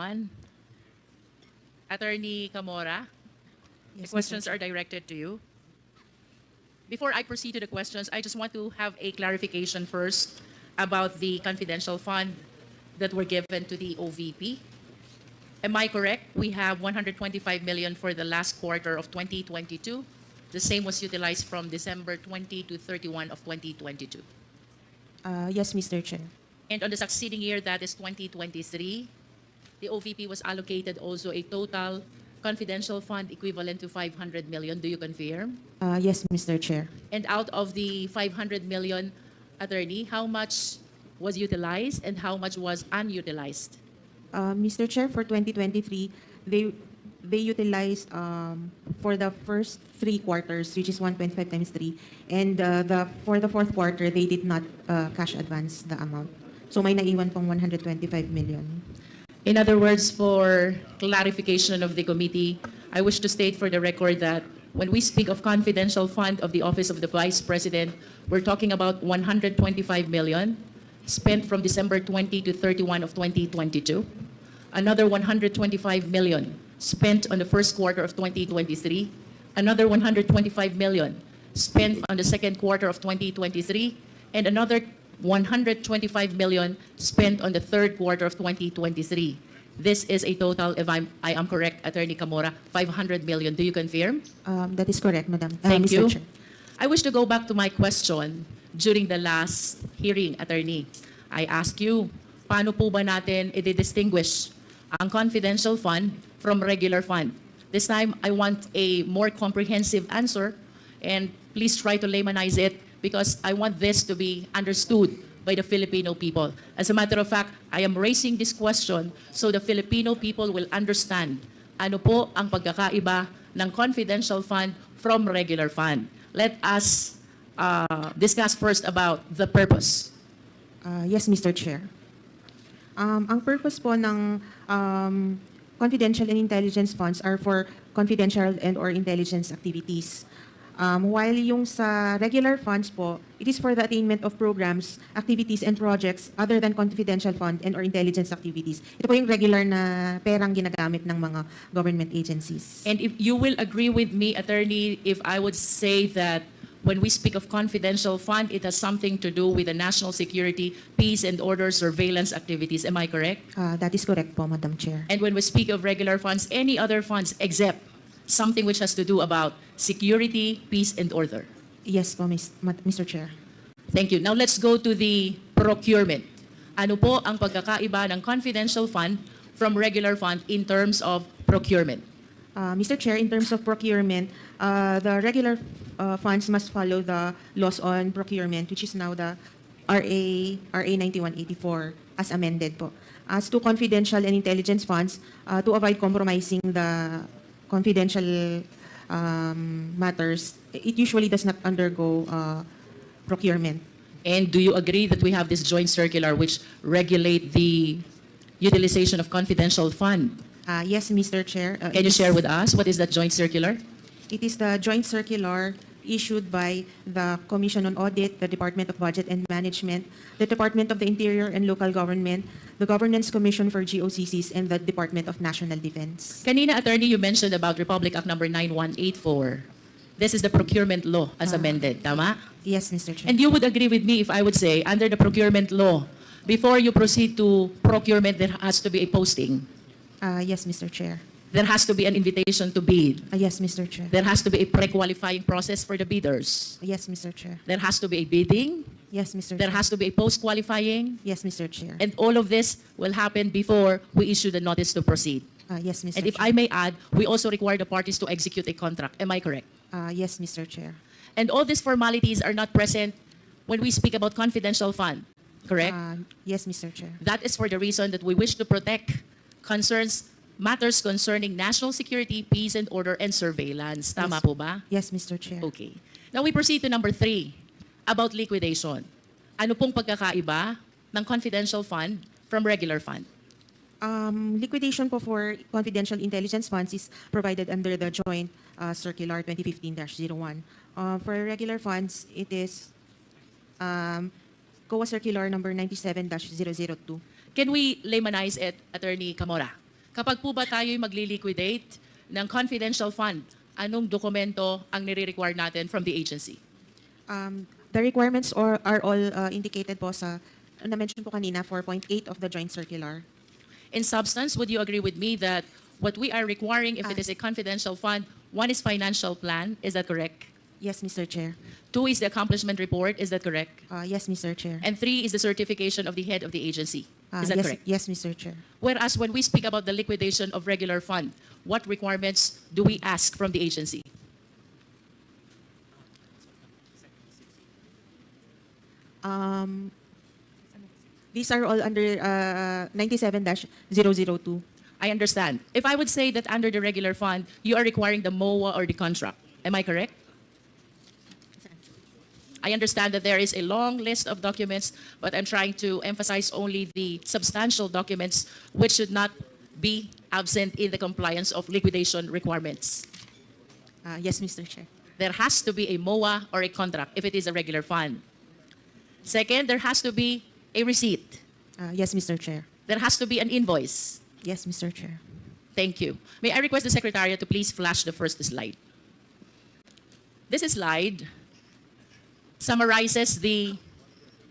everyone. Attorney Camora, the Yes, questions Mr. are directed to you. Before I proceed to the questions, I just want to have a clarification first about the confidential fund that were given to the OVP. Am I correct? We have 125 million for the last quarter of 2022. The same was utilized from December 20 to 31 of 2022. Yes, Mr. Chair. And on the succeeding year, that is 2023, the OVP was allocated also a total confidential fund equivalent to 500 million. Do you confirm? Yes, Mr. Chair. And out of the 500 million, attorney, how much was utilized and how much was unutilized? Mr. Chair, for 2023, they utilized for the first 3 quarters, which is 125 times 3, and for the fourth quarter, they did not cash advance the amount. So may naiwan pong 125 million. In other words, for clarification of the committee, I wish to state for the record that when we speak of confidential fund of the Office of the Vice President, we're talking about 125 million spent from December 20 to 31 of 2022. Another 125 million spent on the first quarter of 2023. Another 125 million spent on the second quarter of 2023. And another 125 million spent on the third quarter of 2023. This is a total, if I am correct, Attorney Camora, 500 million. Do you confirm? That is correct, Madam. Thank Mr. you. Chair. I wish to go back to my question during the last hearing, Attorney. I asked you, paano po ba natin i-distinguish ang confidential fund from regular fund? This time, I want a more comprehensive answer, and please try to laymanize it because I want this to be understood by the Filipino people. As a matter of fact, I am raising this question so the Filipino people will understand ano po ang pagkakaiba ng confidential fund from regular fund. Let us discuss first about the purpose. Yes, Mr. Chair. Ang purpose po ng confidential and intelligence funds are for confidential and or intelligence activities. While yung sa regular funds po, it is for the attainment of programs, activities, and projects other than confidential fund and or intelligence activities. Ito po yung regular na perang ginagamit ng mga government agencies. And if you will agree with me, Attorney, if I would say that when we speak of confidential fund, it has something to do with the national security, peace and order, surveillance activities. Am I correct? That is correct po, Madam Chair. And when we speak of regular funds, any other funds except something which has to do about security, peace and order. Yes po, Mr. Chair. Thank you. Now let's go to the procurement. Ano po ang pagkakaiba ng confidential fund from regular fund in terms of procurement? Mr. Chair, in terms of procurement, the regular funds must follow the laws on procurement, which is now the RA 9184 as amended po. As to confidential and intelligence funds, to avoid compromising the confidential matters, it usually does not undergo procurement. And do you agree that we have this joint circular which regulate the utilization of confidential fund? Yes, Mr. Chair. Can you share with us what is that joint circular? It is the joint circular issued by the Commission on Audit, the Department of Budget and Management, the Department of the Interior and Local Government, the Governance Commission for GOCCs, and the Department of National Defense. Kanina, Attorney, you mentioned about Republic Act number 9184. This is the procurement law as amended, tama? Yes, Mr. Chair. And you would agree with me if I would say, under the procurement law, before you proceed to procurement, there has to be a posting. Yes, Mr. Chair. There has to be an invitation to bid. Yes, Mr. Chair. There has to be a pre-qualifying process for the bidders. Yes, Mr. Chair. There has to be a bidding. Yes, Mr. There Chair. has to be a post-qualifying. Yes, Mr. Chair. And all of this will happen before we issue the notice to proceed. Yes, Mr. And if Chair. I may add, we also require the parties to execute a contract. Am I correct? Yes, Mr. Chair. And all these formalities are not present when we speak about confidential fund, correct? Yes, Mr. Chair. That is for the reason that we wish to protect matters concerning national security, peace and order, and surveillance. Tama Yes. po ba? Yes, Mr. Chair. Okay. Now we proceed to number 3, about liquidation. Ano pong pagkakaiba ng confidential fund from regular fund? Liquidation po for confidential intelligence funds is provided under the joint circular 2015-01. For regular funds, it is COA circular number 97-002. Can we laymanize it, Attorney Camora? Kapag po ba tayo'y magli-liquidate ng confidential fund, anong dokumento ang nire-require natin from the agency? The requirements are all indicated po sa, na-mention po kanina, 4.8 of the Joint Circular. In substance, would you agree with me that what we are requiring if it is a confidential fund, one is financial plan, is that correct? Yes, Mr. Chair. 2 is the accomplishment report, is that correct? Yes, Mr. Chair. And 3 is the certification of the head of the agency, is that Yes, correct? yes, Mr. Chair. Whereas when we speak about the liquidation of regular fund, what requirements do we ask from the agency? These are all under 97-002. I understand. If I would say that under the regular fund, you are requiring the MOA or the contract, am I correct? I understand that there is a long list of documents, but I'm trying to emphasize only the substantial documents which should not be absent in the compliance of liquidation requirements. Yes, Mr. Chair. There has to be a MOA or a contract if it is a regular fund. Second, there has to be a receipt. Yes, Mr. Chair. There has to be an invoice. Yes, Mr. Chair. Thank you. May I request the Secretariat to please flash the first slide. This slide summarizes the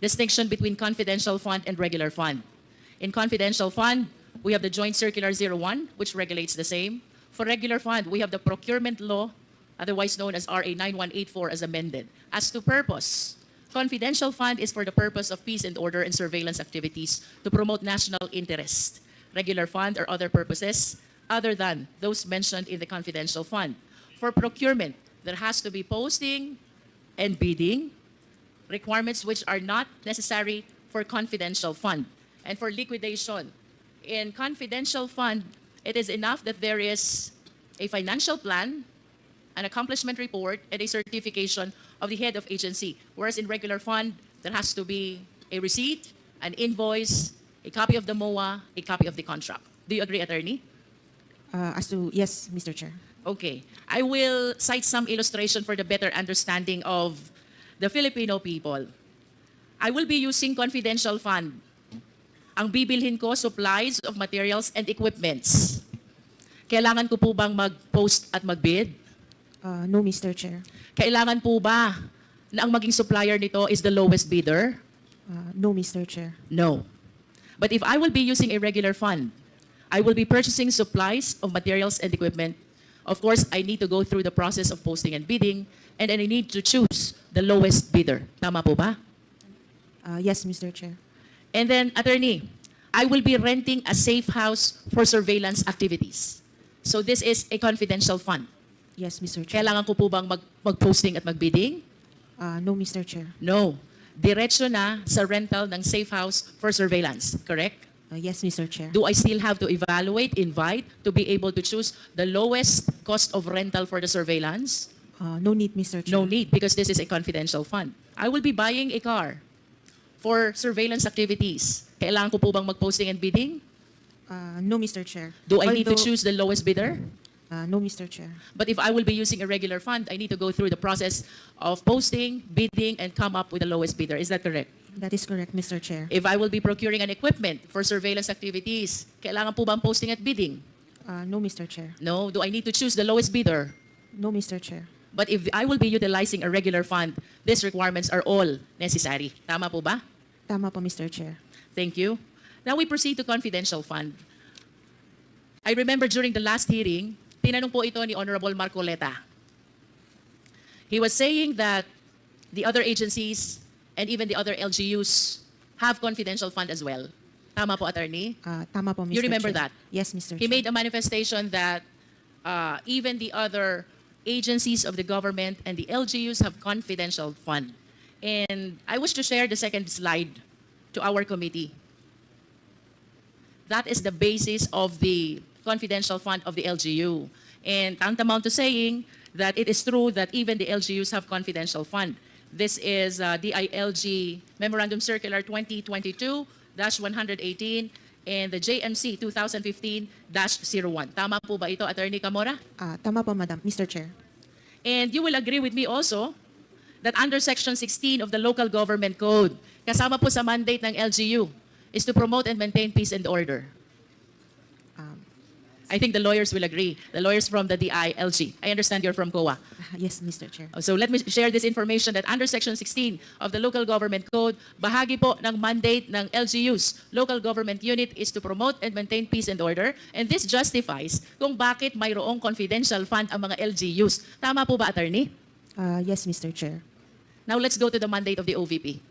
distinction between confidential fund and regular fund. In confidential fund, we have the Joint Circular 01, which regulates the same. For regular fund, we have the procurement law, otherwise known as RA 9184 as amended. As to purpose, confidential fund is for the purpose of peace and order and surveillance activities to promote national interest. Regular fund or other purposes other than those mentioned in the confidential fund. For procurement, there has to be posting and bidding, requirements which are not necessary for confidential fund. And for liquidation, in confidential fund, it is enough that there is a financial plan, an accomplishment report, and a certification of the head of agency. Whereas in regular fund, there has to be a receipt, an invoice, a copy of the MOA, a copy of the contract. Do you agree, Attorney? Yes, Mr. Chair. Okay. I will cite some illustration for the better understanding of the Filipino people. I will be using confidential fund. Ang bibilhin ko, supplies of materials and equipments. Kailangan ko po bang mag-post at mag-bid? No, Mr. Chair. Kailangan po ba na ang maging supplier nito is the lowest bidder? No, Mr. Chair. No. But if I will be using a regular fund, I will be purchasing supplies of materials and equipment. Of course, I need to go through the process of posting and bidding, and then I need to choose the lowest bidder. Tama po ba? Yes, Mr. Chair. And then, Attorney, I will be renting a safe house for surveillance activities. So this is a confidential fund. Yes, Mr. Chair. Kailangan ko po bang mag-posting at mag-bidding? No, Mr. Chair. No. Diretso na sa rental ng safe house for surveillance, correct? Yes, Mr. Chair. Do I still have to evaluate, invite, to be able to choose the lowest cost of rental for the surveillance? No need, Mr. Chair. No need, because this is a confidential fund. I will be buying a car for surveillance activities. Kailangan ko po bang mag-posting and bidding? No, Mr. Chair. Do I need to Although- choose the lowest bidder? No, Mr. Chair. But if I will be using a regular fund, I need to go through the process of posting, bidding, and come up with the lowest bidder. Is that correct? That is correct, Mr. Chair. If I will be procuring an equipment for surveillance activities, kailangan po bang posting at bidding? No, Mr. Chair. No. Do I need to choose the lowest bidder? No, Mr. Chair. But if I will be utilizing a regular fund, these requirements are all necessary. Tama po ba? Tama po, Mr. Chair. Thank you. Now we proceed to confidential fund. I remember during the last hearing, tinanong po ito ni Honorable Marcoleta. He was saying that the other agencies and even the other LGUs have confidential fund as well. Tama po, Attorney? Tama po, Mr. You remember Chair. that? Yes, Mr. He Chair. made a manifestation that even the other agencies of the government and the LGUs have confidential fund. And I wish to share the second slide to our committee. That is the basis of the confidential fund of the LGU. And tantamount to saying that it is true that even the LGUs have confidential fund. This is DILG Memorandum Circular 2022-118 and the JMC 2015-01. Tama po ba ito, Attorney Camora? Tama po, Madam. Mr. Chair. And you will agree with me also that under Section 16 of the Local Government Code, kasama po sa mandate ng LGU is to promote and maintain peace and order. I think the lawyers will agree. The lawyers from the DILG. I understand you're from COA. Yes, Mr. Chair. So let me share this information that under Section 16 of the Local Government Code, bahagi po ng mandate ng LGUs, Local Government Unit, is to promote and maintain peace and order. And this justifies kung bakit mayroong confidential fund ang mga LGUs. Tama po ba, Attorney? Yes, Mr. Chair. Now let's go to the mandate of the OVP.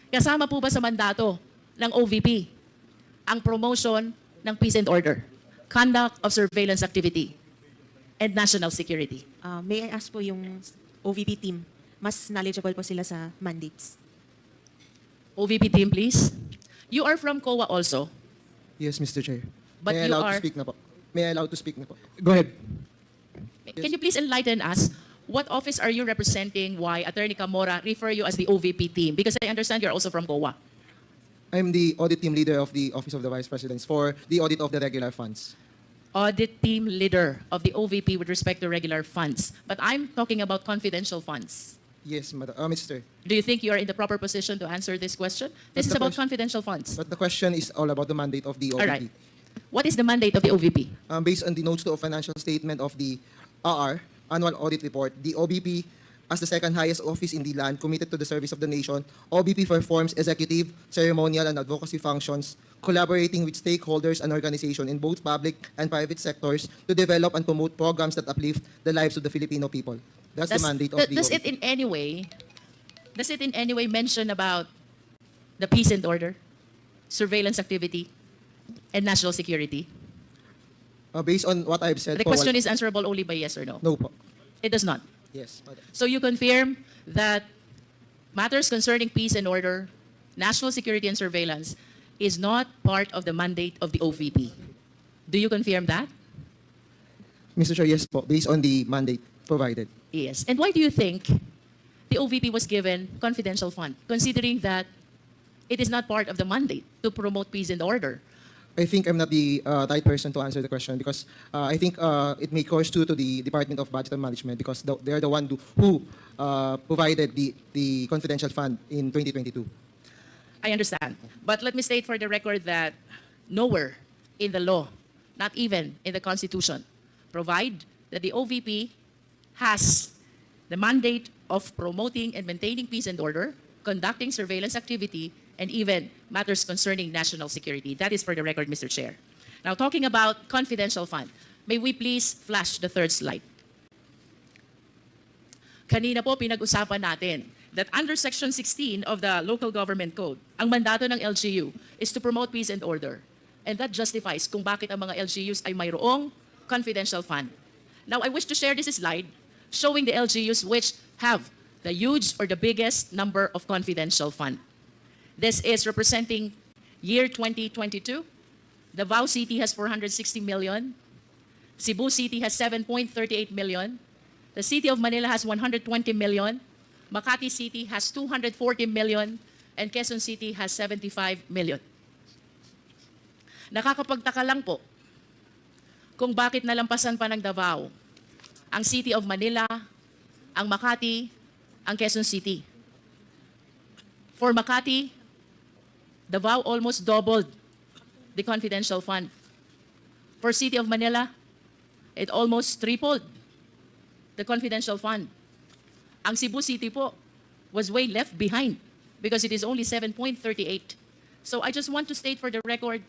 Kasama po ba sa mandato ng OVP ang promotion ng peace and order, conduct of surveillance activity, and national security? May I ask po yung OVP team, mas knowledgeable po sila sa mandates. OVP team, please. You are from COA also. Yes, Mr. Chair. But May I you allow are- to speak na po? May I allow to speak na po? Go ahead. Can you please enlighten us? What office are you representing? Why Attorney Camora refer you as the OVP team? Because I understand you're also from COA. I'm the audit team leader of the Office of the Vice President for the audit of the regular funds. Audit team leader of the OVP with respect to regular funds. But I'm talking about confidential funds. Yes, Mr. Do you think you are in the proper position to answer this question? This is But the about question- confidential funds. But the question is all about the mandate of the All OVP. right. What is the mandate of the OVP? Based on the notes to a financial statement of the H.O.R. Annual Audit Report, the OVP, as the second highest office in the land committed to the service of the nation, OVP performs executive, ceremonial, and advocacy functions, collaborating with stakeholders and organizations in both public and private sectors to develop and promote programs that uplift the lives of the Filipino people. That's the mandate of the Does OVP. it in any way mention about the peace and order, surveillance activity, and national security? Based on what I've said The question is answerable only by yes or no. No po. It does not. Yes, madam. So you confirm that matters concerning peace and order, national security and surveillance is not part of the mandate of the OVP. Do you confirm that? Mr. Chair, yes po, based on the mandate provided. Yes. And why do you think the OVP was given confidential fund, considering that it is not part of the mandate to promote peace and order? I think I'm not the right person to answer the question because I think it may course to the Department of Budget and Management because they're the one who provided the confidential fund in 2022. I understand. But let me state for the record that nowhere in the law, not even in the Constitution, provide that the OVP has the mandate of promoting and maintaining peace and order, conducting surveillance activity, and even matters concerning national security. That is for the record, Mr. Chair. Now, talking about confidential fund, may we please flash the third slide? Kanina po pinag-usapan natin that under Section 16 of the Local Government Code, ang mandato ng LGU is to promote peace and order. And that justifies kung bakit ang mga LGUs ay mayroong confidential fund. Now, I wish to share this slide showing the LGUs which have the huge or the biggest number of confidential fund. This is representing year 2022. Davao City has 460 million. Cebu City has 7.38 million. The City of Manila has 120 million. Makati City has 240 million. And Quezon City has 75 million. Nakakapagtaka lang po kung bakit nalampasan pa ng Davao ang City of Manila, ang Makati, ang Quezon City. For Makati, Davao almost doubled the confidential fund. For City of Manila, it almost tripled the confidential fund. Ang Cebu City po was way left behind because it is only 7.38. So I just want to state for the record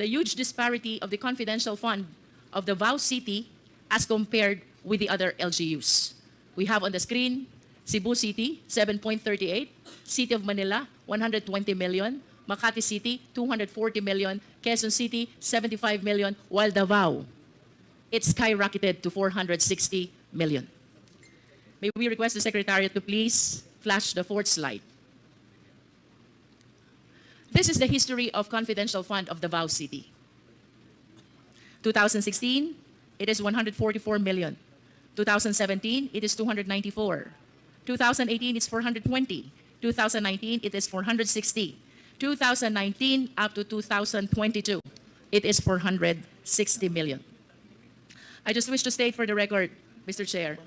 the huge disparity of the confidential fund of Davao City as compared with the other LGUs. We have on the screen Cebu City, 7.38, City of Manila, 120 million, Makati City, 240 million, Quezon City, 75 million, while Davao, it skyrocketed to 460 million. May we request the Secretariat to please flash the fourth slide. This is the history of confidential fund of Davao City. 2016, it is 144 million. 2017, it is 294. 2018, it's 420. 2019, it is 460. 2019 up to 2022, it is 460 million. I just wish to state for the record, Mr. Chair,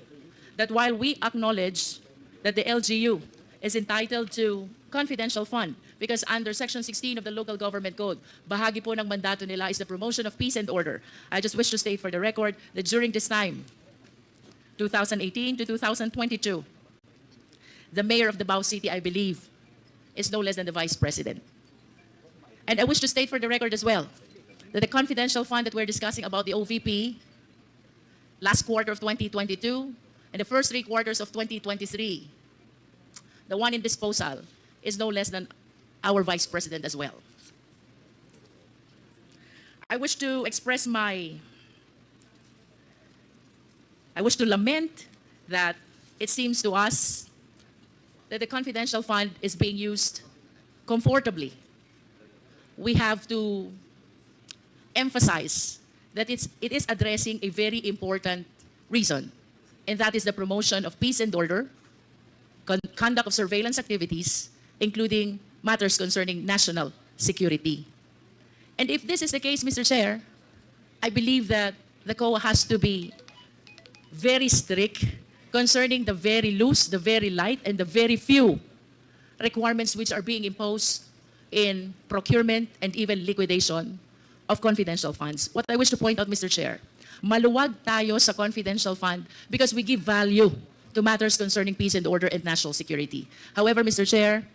that while we acknowledge that the LGU is entitled to confidential fund because under Section 16 of the Local Government Code, bahagi po ng mandato nila is the promotion of peace and order. I just wish to state for the record that during this time, 2018 to 2022, the mayor of Davao City, I believe, is no less than the vice president. And I wish to state for the record as well that the confidential fund that we're discussing about the OVP last quarter of 2022 and the first 3 quarters of 2023, the one in disposal is no less than our vice president as well. I wish to lament that it seems to us that the confidential fund is being used comfortably. We have to emphasize that it is addressing a very important reason, and that is the promotion of peace and order, conduct of surveillance activities, including matters concerning national security. And if this is the case, Mr. Chair, I believe that the COA has to be very strict concerning the very loose, the very light, and the very few requirements which are being imposed in procurement and even liquidation of confidential funds. What I wish to point out, Mr. Chair, maluwag tayo sa confidential fund because we give value to matters concerning peace and order and national security. However, Mr. Chair,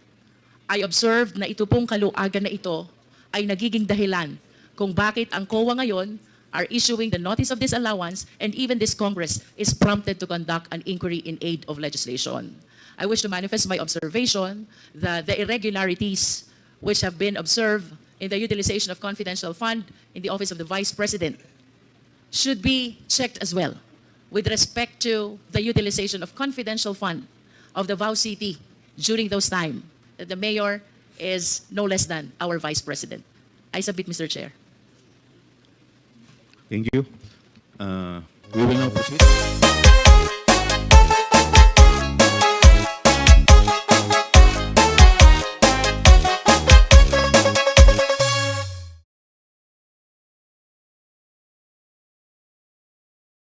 I observed na ito pong kaluagan na ito ay nagiging dahilan kung bakit ang COA ngayon are issuing the notice of disallowance, and even this Congress is prompted to conduct an inquiry in aid of legislation. I wish to manifest my observation that the irregularities which have been observed in the utilization of confidential fund in the office of the Vice President should be checked as well with respect to the utilization of confidential fund of the Davao City during those time that the mayor is no less than our Vice President. I submit, Mr. Chair. Thank you. We will now proceed.